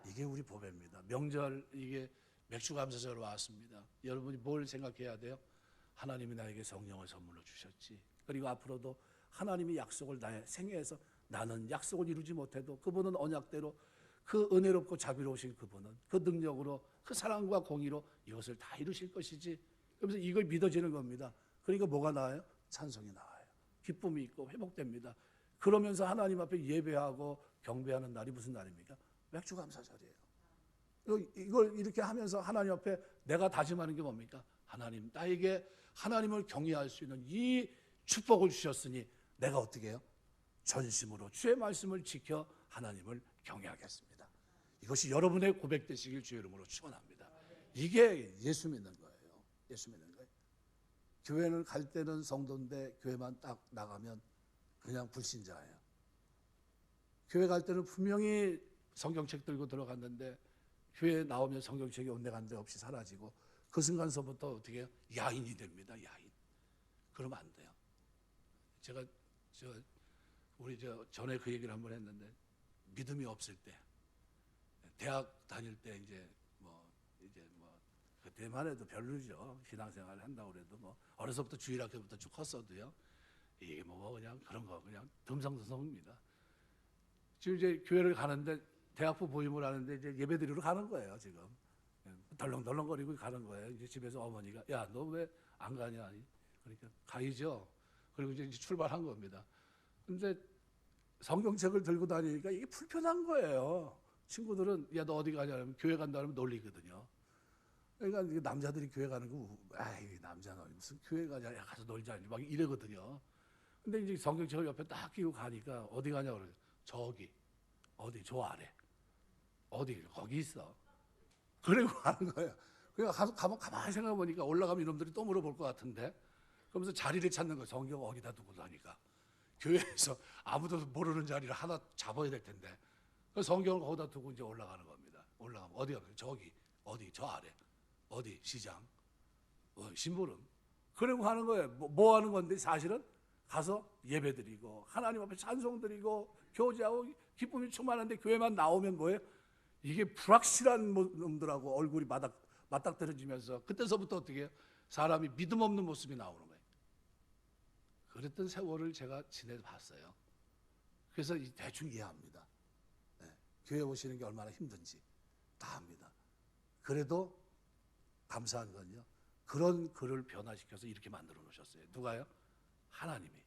이게 우리 법입니다. 명절 이게 맥주감사절 왔습니다. 여러분이 뭘 생각해야 돼요? 하나님이 나에게 성령을 선물로 주셨지. 그리고 앞으로도 하나님이 약속을 나의 생애에서 나는 약속을 이루지 못해도 그분은 언약대로 그 은혜롭고 자비로우신 그분은 그 능력으로 그 사랑과 공의로 이것을 다 이루실 것이지. 그러면서 이걸 믿어지는 겁니다. 그러니까 뭐가 나와요? 찬송이 나와요. 기쁨이 있고 회복됩니다. 그러면서 하나님 앞에 예배하고 경배하는 날이 무슨 날입니까? 맥주 감사절이에요. 이걸 이렇게 하면서 하나님 앞에 내가 다짐하는 게 뭡니까? 하나님, 나에게 하나님을 경외할 수 있는 이 축복을 주셨으니 내가 어떻게 해요? 전심으로 주의 말씀을 지켜 하나님을 경외하겠습니다. 이것이 여러분의 고백되시길 주의 이름으로 축원합니다. 이게 예수 믿는 거예요. 예수 믿는 거예요. 교회를 갈 때는 성도인데 교회만 딱 나가면 그냥 불신자예요. 교회 갈 때는 분명히 성경책 들고 들어갔는데 교회 나오면 성경책이 온데간데 없이 사라지고 그 순간서부터 어떻게 해요? 야인이 됩니다. 야인. 그러면 안 돼요. 제가 우리 전에 그 얘기를 한번 했는데 믿음이 없을 때 대학 다닐 때 이제 그때만 해도 별로죠. 신앙생활을 한다고 그래도 뭐 어려서부터 주일학교부터 쭉 컸어도요. 이게 뭐 그냥 그런 거 그냥 듬성듬성입니다. 지금 이제 교회를 가는데 대학부 보임을 하는데 이제 예배드리러 가는 거예요. 지금 덜렁덜렁거리고 가는 거예요. 이제 집에서 어머니가 야, 너 왜 안 가냐? 그러니까 가야죠. 그리고 이제 출발한 겁니다. 근데 성경책을 들고 다니니까 이게 불편한 거예요. 친구들은 야, 너 어디 가냐? 하면 교회 간다 그러면 놀리거든요. 그러니까 남자들이 교회 가는 거, 아이, 남자는 무슨 교회 가냐? 야, 가서 놀자. 막 이러거든요. 근데 이제 성경책을 옆에 딱 끼고 가니까 어디 가냐? 그래요. 저기, 어디, 저 아래. 어디, 거기 있어. 그리고 가는 거예요. 그러니까 가면 가만히 생각해보니까 올라가면 이놈들이 또 물어볼 것 같은데. 그러면서 자리를 찾는 거예요. 성경 어디다 두고 다니까. 교회에서 아무도 모르는 자리를 하나 잡아야 될 텐데. 성경을 거기다 두고 이제 올라가는 겁니다. 올라가면 어디 가면 저기, 어디, 저 아래. 어디, 시장, 심부름. 그러고 하는 거예요. 뭐 하는 건데 사실은 가서 예배 드리고 하나님 앞에 찬송 드리고 교제하고 기쁨이 충만한데 교회만 나오면 뭐예요? 이게 불확실한 놈들하고 얼굴이 맞닥뜨려지면서 그때서부터 어떻게 해요? 사람이 믿음 없는 모습이 나오는 거예요. 그랬던 세월을 제가 지내봤어요. 그래서 대충 이해합니다. 네, 교회 오시는 게 얼마나 힘든지 다 압니다. 그래도 감사한 건요, 그런 글을 변화시켜서 이렇게 만들어 놓으셨어요. 누가요? 하나님이.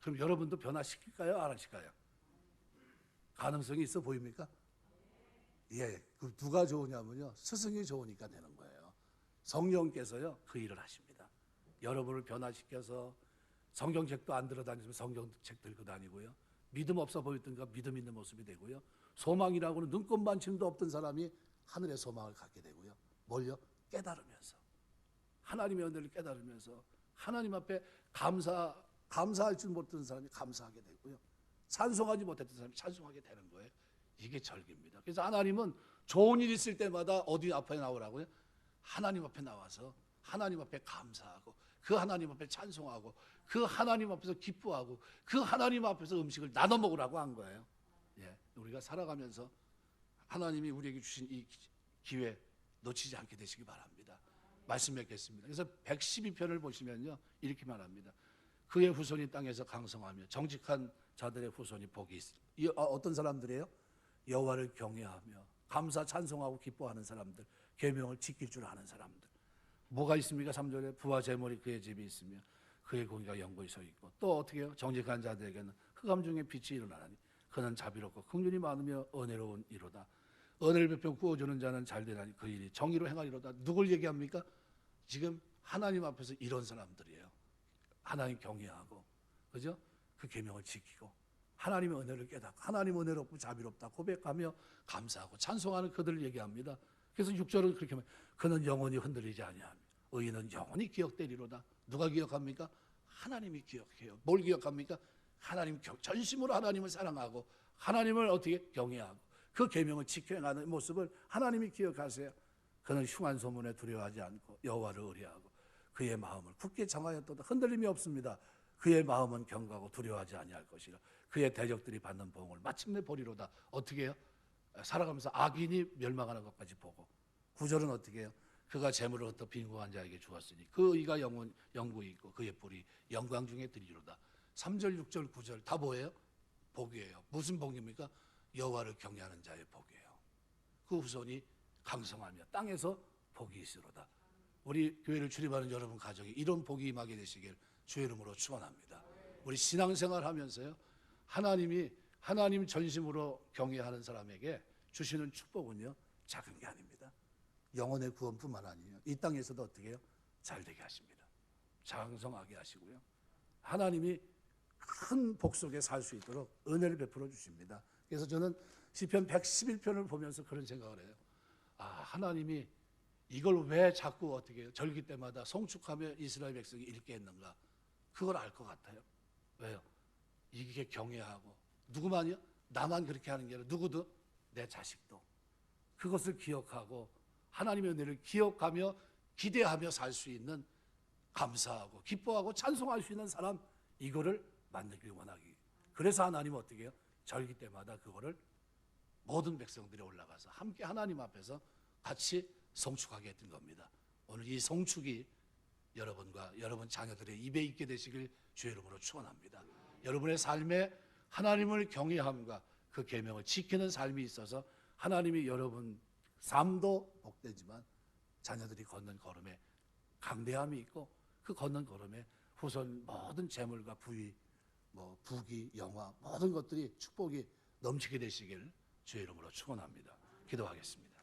그럼 여러분도 변화시킬까요? 안 하실까요? 가능성이 있어 보입니까? 예. 그 누가 좋으냐면요, 스승이 좋으니까 되는 거예요. 성령께서요 그 일을 하십니다. 여러분을 변화시켜서 성경책도 안 들어다니면 성경책 들고 다니고요, 믿음 없어 보였던가 믿음 있는 모습이 되고요, 소망이라고는 눈꼽만침도 없던 사람이 하늘의 소망을 갖게 되고요, 뭘요? 깨달으면서 하나님의 은혜를 깨달으면서 하나님 앞에 감사할 줄 못했던 사람이 감사하게 되고요, 찬송하지 못했던 사람이 찬송하게 되는 거예요. 이게 절기입니다. 그래서 하나님은 좋은 일 있을 때마다 어디 앞에 나오라고요? 하나님 앞에 나와서 하나님 앞에 감사하고 그 하나님 앞에 찬송하고 그 하나님 앞에서 기뻐하고 그 하나님 앞에서 음식을 나눠 먹으라고 한 거예요. 예, 우리가 살아가면서 하나님이 우리에게 주신 이 기회 놓치지 않게 되시기 바랍니다. 말씀 맺겠습니다. 그래서 112편을 보시면요 이렇게 말합니다. 그의 후손이 땅에서 강성하며 정직한 자들의 후손이 복이 있습니다. 어떤 사람들이에요? 여호와를 경외하며 감사 찬송하고 기뻐하는 사람들, 계명을 지킬 줄 아는 사람들. 뭐가 있습니까? 3절에 부와 재물이 그의 집이 있으며 그의 공의가 영구히 서 있고, 또 어떻게 해요? 정직한 자들에게는 흑암 중에 빛이 일어나니 그는 자비롭고 긍휼이 많으며 은혜로운 이로다. 은혜를 베풀어 구워주는 자는 잘되나니 그 일이 정의로 행하리로다. 누굴 얘기합니까? 지금 하나님 앞에서 이런 사람들이에요. 하나님 경외하고, 그죠? 그 계명을 지키고 하나님의 은혜를 깨닫고 하나님 은혜롭고 자비롭다 고백하며 감사하고 찬송하는 그들을 얘기합니다. 그래서 6절은 그렇게 말해요. 그는 영원히 흔들리지 아니하며 의인은 영원히 기억되리로다. 누가 기억합니까? 하나님이 기억해요. 뭘 기억합니까? 하나님 전심으로 하나님을 사랑하고 하나님을 어떻게 경외하고 그 계명을 지켜가는 모습을 하나님이 기억하세요. 그는 흉한 소문에 두려워하지 않고 여호와를 의뢰하고 그의 마음을 굳게 정하였도다. 흔들림이 없습니다. 그의 마음은 견고하고 두려워하지 아니할 것이라. 그의 대적들이 받는 보응을 마침내 보리로다. 어떻게 해요? 살아가면서 악인이 멸망하는 것까지 보고. 9절은 어떻게 해요? 그가 재물을 흩어 빈궁한 자에게 주었으니 그 의가 영구히 있고 그의 뿔이 영광 중에 들이로다. 3절, 6절, 9절 다 뭐예요? 복이에요. 무슨 복입니까? 여호와를 경외하는 자의 복이에요. 그 후손이 강성하며 땅에서 복이 있으로다. 우리 교회를 출입하는 여러분 가정이 이런 복이 임하게 되시길 주의 이름으로 축원합니다. 우리 신앙생활 하면서요, 하나님이 하나님 전심으로 경외하는 사람에게 주시는 축복은요, 작은 게 아닙니다. 영혼의 구원뿐만 아니에요. 이 땅에서도 어떻게 해요? 잘 되게 하십니다. 장성하게 하시고요. 하나님이 큰 복 속에 살 수 있도록 은혜를 베풀어 주십니다. 그래서 저는 시편 111편을 보면서 그런 생각을 해요. 아, 하나님이 이걸 왜 자꾸 어떻게 해요? 절기 때마다 송축하며 이스라엘 백성이 읽게 했는가? 그걸 알 것 같아요. 왜요? 이게 경외하고 누구만요? 나만 그렇게 하는 게 아니라 누구도 내 자식도 그것을 기억하고 하나님의 은혜를 기억하며 기대하며 살 수 있는 감사하고 기뻐하고 찬송할 수 있는 사람 이거를 만들길 원하기. 그래서 하나님은 어떻게 해요? 절기 때마다 그거를 모든 백성들이 올라가서 함께 하나님 앞에서 같이 성축하게 했던 겁니다. 오늘 이 성축이 여러분과 여러분 자녀들의 입에 있게 되시길 주의 이름으로 축원합니다. 여러분의 삶에 하나님을 경외함과 그 계명을 지키는 삶이 있어서 하나님이 여러분 삶도 복되지만 자녀들이 걷는 걸음에 강대함이 있고 그 걷는 걸음에 후손 모든 재물과 부위, 부귀, 영화 모든 것들이 축복이 넘치게 되시길 주의 이름으로 축원합니다. 기도하겠습니다.